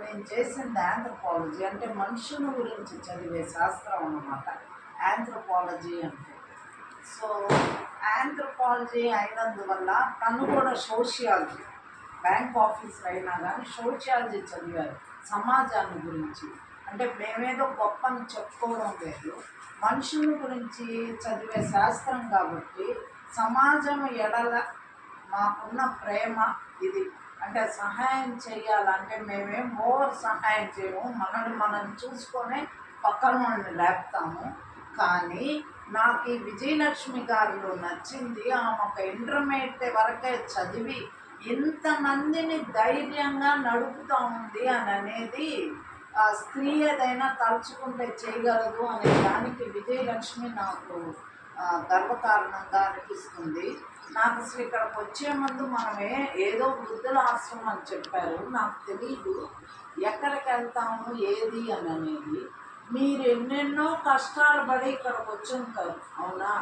నేను చేసింది ఆంథ్రోపాలజీ, అంటే మనుషుల గురించి చదివే శాస్త్రం అన్నమాట ఆంథ్రోపాలజీ అంటే. సో ఆంథ్రోపాలజీ అయినందువల్ల తను కూడా సోషియాలజీ, బ్యాంక్ ఆఫీసర్ అయినా కానీ సోషియాలజీ చదివారు సమాజాన్ని గురించి. అంటే మేమేదో గొప్పని చెప్పుకోవడం లేదు, మనుషుల గురించి చదివే శాస్త్రం కాబట్టి సమాజం ఎడల మాకున్న ప్రేమ ఇది. అంటే సహాయం చేయాలంటే మేమేం ఓవర్ సహాయం చేయము, మనల్ని మనం చూసుకొని పక్కన వాళ్ళని లేపుతాము. కానీ నాకు ఈ విజయలక్ష్మి గారిలో నచ్చింది, ఆమె ఒక ఇంటర్మీడియట్ వరకే చదివి ఇంతమందిని ధైర్యంగా నడుపుతూ ఉంది అని అనేది. స్త్రీ ఏదైనా తలుచుకుంటే చేయగలదు అనే దానికి విజయలక్ష్మి నాకు గర్వకారణంగా అనిపిస్తుంది. నాకు అసలు ఇక్కడికి వచ్చే ముందు మనమే ఏదో వృద్ధుల ఆశ్రమం అని చెప్పారు, నాకు తెలీదు ఎక్కడికి వెళ్తాము ఏది అని అనేది. మీరు ఎన్నెన్నో కష్టాలు పడి ఇక్కడికి వచ్చి ఉంటారు, అవునా?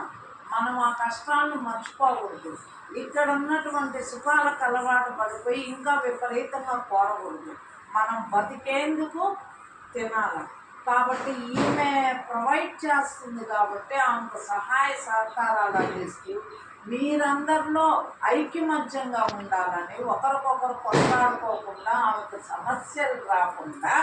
మనం ఆ కష్టాలను మర్చిపోకూడదు. ఇక్కడ ఉన్నటువంటి సుఖాలకు అలవాటు పడిపోయి ఇంకా విపరీతంగా కోరకూడదు. మనం బతికేందుకు తినాలి కాబట్టి ఈమె ప్రొవైడ్ చేస్తుంది కాబట్టి ఆమెకు సహాయ సహకారాలు అందిస్తూ మీరందరిలో ఐక్యమత్యంగా ఉండాలని, ఒకరికొకరు కొట్లాడుకోకుండా, ఆమెకు సమస్యలు రాకుండా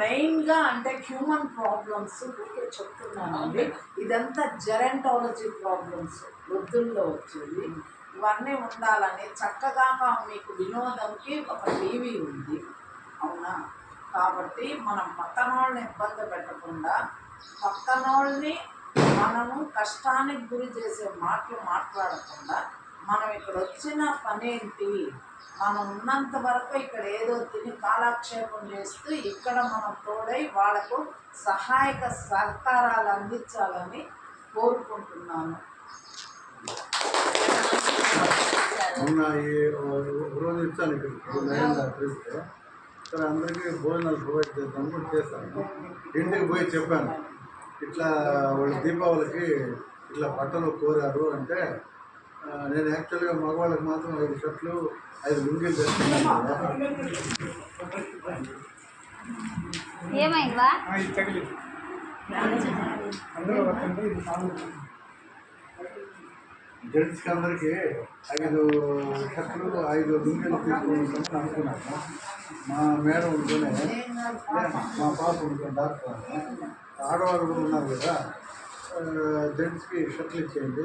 మెయిన్గా అంటే హ్యూమన్ ప్రాబ్లమ్స్ ఊరికే చెప్తున్నానండి. ఇదంతా జెరంటాలజీ ప్రాబ్లమ్స్ వృద్ధుల్లో వచ్చేది, ఇవన్నీ ఉండాలని చక్కగా మీకు వినోదంకి ఒక టీవీ ఉంది, అవునా? కాబట్టి మనం పక్కన వాళ్ళని ఇబ్బంది పెట్టకుండా, పక్కన వాళ్ళని మనము కష్టానికి గురి చేసే మాటలు మాట్లాడకుండా, మనం ఇక్కడ వచ్చిన పనేంటి, మనం ఉన్నంత వరకు ఇక్కడ ఏదో తిని కాలక్షేపం చేస్తూ ఇక్కడ మనం తోడై వాళ్ళకు సహాయక సహకారాలు అందించాలని కోరుకుంటున్నాను. రోజు ఇచ్చాను ఇక్కడ సరే అందరికీ భోజనాలు ప్రొవైడ్ చేద్దాం కూడా చేస్తాను. ఇంటికి పోయి చెప్పాను ఇట్లా వాళ్ళు దీపావళికి ఇట్లా బట్టలు కోరారు అంటే, నేను యాక్చువల్గా మగవాళ్ళకి మాత్రం 5 షర్ట్లు 5 లుంగీలు తెస్తున్నాను. జెంట్స్కి అందరికీ 5 షర్ట్లు 5 లుంగీలు తీసుకుంటామని అనుకున్నాను. మా మేడం ఉంటూనే, మా పాప ఉంటుంది డాక్టర్, ఆడవాళ్ళు కూడా ఉన్నారు కదా, జెంట్స్కి షర్ట్లు ఇచ్చేయండి,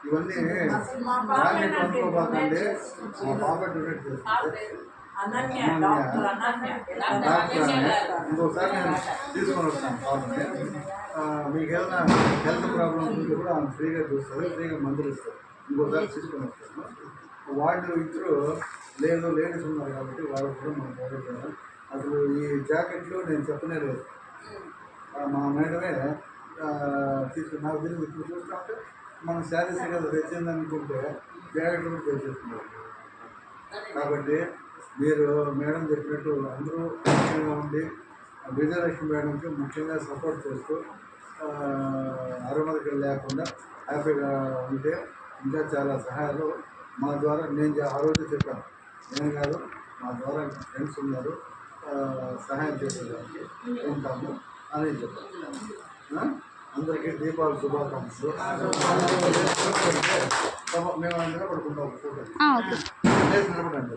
ఇవన్నీ బ్రాండెడ్ కొనుక్కోబాకండి, మా పాప డొనేట్ చేస్తుంది. ఇంకోసారి నేను తీసుకొని వస్తాను పాపని. మీకు ఏదైనా హెల్త్ ప్రాబ్లమ్స్ ఉంటే కూడా ఆమె ఫ్రీగా చూస్తారు, ఫ్రీగా మందులు ఇస్తారు. ఇంకోసారి తీసుకొని వస్తాను. వాళ్ళు ఇద్దరు లేదు లేడీస్ ఉన్నారు కాబట్టి వాళ్ళకి కూడా మనం ప్రొవైడ్ చేయాలి. అసలు ఈ జాకెట్లు నేను చెప్పనే లేదు, మా మేడమే తీసుకుని నాకు తెలిసి ఇప్పుడు చూస్తూ ఉంటే మనం శారీస్ కదా తెచ్చింది అనుకుంటే జాకెట్లు కూడా తెచ్చేస్తున్నారు. కాబట్టి మీరు మేడం చెప్పినట్టు అందరూ ముఖ్యంగా ఉండి విజయలక్ష్మి మేడంకి ముఖ్యంగా సపోర్ట్ చేస్తూ అరుమతికి లేకుండా హ్యాపీగా ఉంటే ఇంకా చాలా సహాయాలు మా ద్వారా, నేను ఆ రోజు చెప్పాను, నేను కాదు మా ద్వారా ఫ్రెండ్స్ ఉన్నారు సహాయం చేసేదానికి ఉంటాము అని చెప్పాను. అందరికీ దీపావళి శుభాకాంక్షలు. మేము నిలబడుకుంటాం, ఫోటో నిలబడండి.